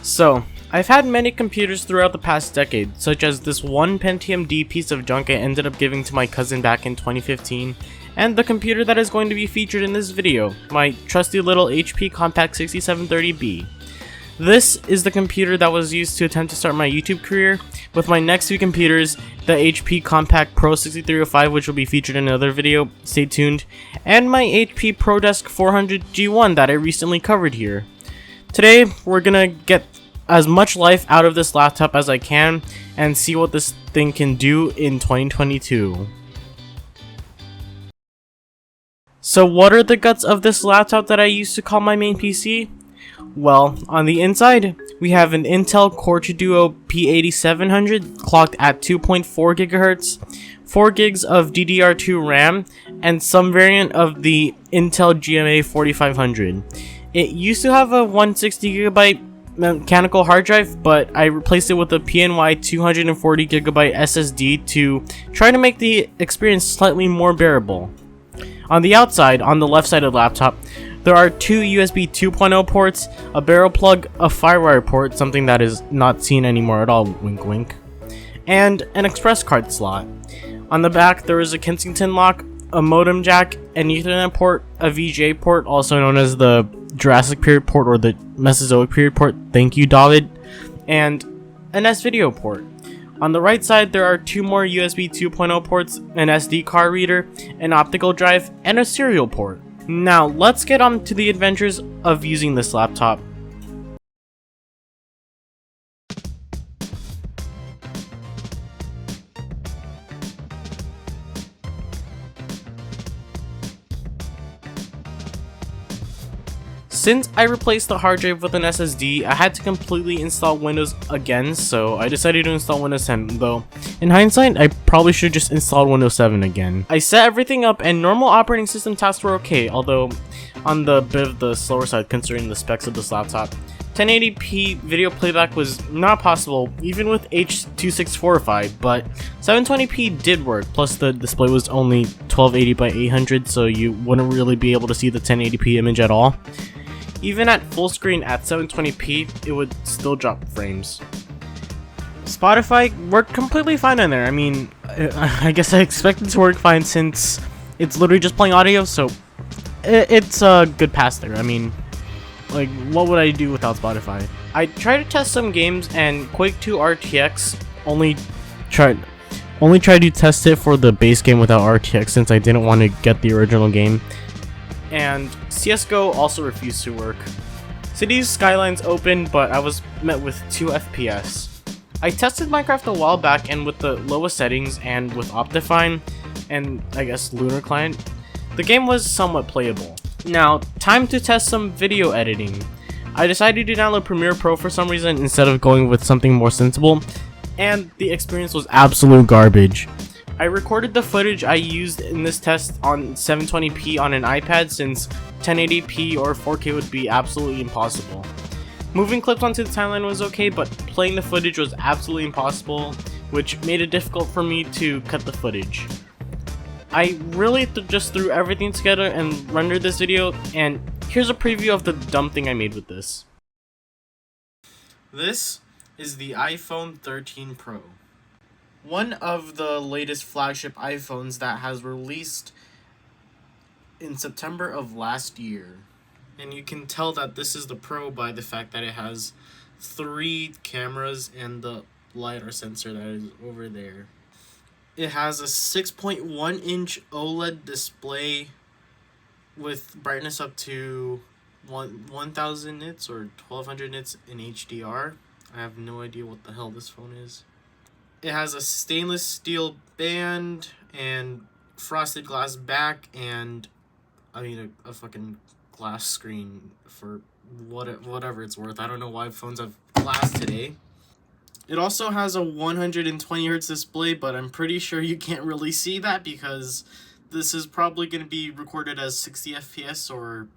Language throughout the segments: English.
So, I've had many computers throughout the past decade, such as this one Pentium D piece of junk I ended up giving to my cousin back in 2015, and the computer that is going to be featured in this video, my trusty little HP Compaq 6730B. This is the computer that was used to attempt to start my YouTube career, with my next two computers, the HP Compaq Pro 6305, which will be featured in another video, stay tuned, and my HP ProDesk 400 G1 that I recently covered here. Today, we're gonna get as much life out of this laptop as I can and see what this thing can do in 2022. So what are the guts of this laptop that I used to call my main PC? Well, on the inside, we have an Intel Core 2 Duo P8700 clocked at 2.4 GHz, 4 gigs of DDR2 RAM, and some variant of the Intel GMA 4500. It used to have a 160GB mechanical hard drive, but I replaced it with a PNY 240GB SSD to try to make the experience slightly more bearable. On the outside, on the left side of the laptop, there are two USB 2.0 ports, a barrel plug, a FireWire port, something that is not seen anymore at all, wink wink, and an express card slot. On the back, there is a Kensington lock, a modem jack, an Ethernet port, a VGA port, also known as the Jurassic period port or the Mesozoic period port, thank you David, and an S-Video port. On the right side, there are two more USB 2.0 ports, an SD card reader, an optical drive, and a serial port. Now, let's get on to the adventures of using this laptop. Since I replaced the hard drive with an SSD, I had to completely install Windows again, so I decided to install Windows 10, though in hindsight, I probably should just install Windows 7 again. I set everything up and normal operating system tasks were okay, although on the bit of the slower side considering the specs of this laptop. 1080p video playback was not possible even with H.264 but 720p did work, plus the display was only 1280 by 800, so you wouldn't really be able to see the 1080p image at all. Even at full screen at 720p, it would still drop frames. Spotify worked completely fine on there. I mean, I guess I expected it to work fine since it's literally just playing audio, so it's a good pass there. I mean, like, what would I do without Spotify? I tried to test some games, and Quake 2 RTX only tried to test it for the base game without RTX since I didn't want to get the original game. And CSGO also refused to work. Cities Skylines opened, but I was met with 2 FPS. I tested Minecraft a while back, and with the lowest settings and with Optifine and I guess Lunar Client, the game was somewhat playable. Now, time to test some video editing. I decided to download Premiere Pro for some reason instead of going with something more sensible, and the experience was absolute garbage. I recorded the footage I used in this test on 720p on an iPad since 1080p or 4K would be absolutely impossible. Moving clips onto the timeline was okay, but playing the footage was absolutely impossible, which made it difficult for me to cut the footage. I really just threw everything together and rendered this video, and here's a preview of the dumb thing I made with this. This is the iPhone 13 Pro. One of the latest flagship iPhones that has released in September of last year. And you can tell that this is the Pro by the fact that it has 3 cameras and the LiDAR sensor that is over there. It has a 6.1 inch OLED display with brightness up to 1000 nits or 1200 nits in HDR. I have no idea what the hell this phone is. It has a stainless steel band and frosted glass back and a fucking glass screen for whatever it's worth. I don't know why phones have glass today. It also has a 120Hz display, but I'm pretty sure you can't really see that because this is probably going to be recorded as 60 FPS or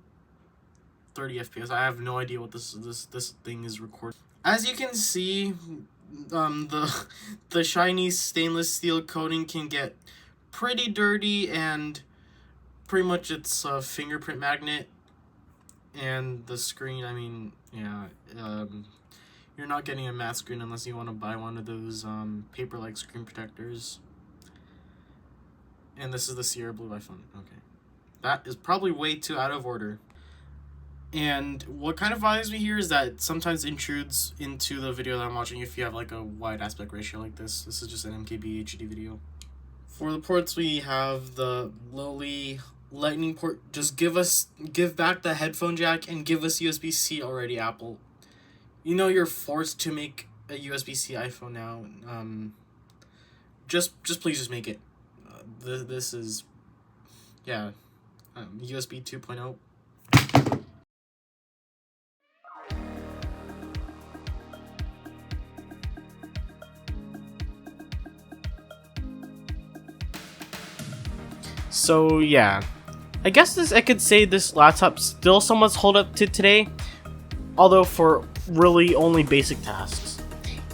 30 FPS. I have no idea what this thing is recording. As you can see, the shiny stainless steel coating can get pretty dirty, and pretty much it's a fingerprint magnet. And the screen, I mean, yeah, You're not getting a matte screen unless you want to buy one of those paper-like screen protectors. And this is the Sierra Blue iPhone. Okay. That is probably way too out of order. And what kind of bothers me here is that sometimes intrudes into the video that I'm watching if you have like a wide aspect ratio like this. This is just an MKB HD video. For the ports, we have the lowly lightning port. Just give back the headphone jack and give us USB-C already, Apple. You know you're forced to make a USB-C iPhone now. Just please just make it. This is, yeah, USB 2.0. So yeah, I guess I could say this laptop still somewhat hold up to today, although for really only basic tasks.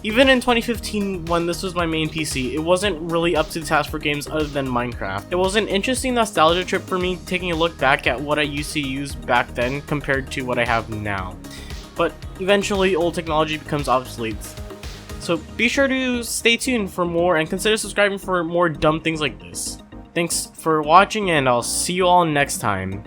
Even in 2015, when this was my main PC, it wasn't really up to the task for games other than Minecraft. It was an interesting nostalgia trip for me, taking a look back at what I used to use back then compared to what I have now. But eventually, old technology becomes obsolete. So be sure to stay tuned for more and consider subscribing for more dumb things like this. Thanks for watching, and I'll see you all next time.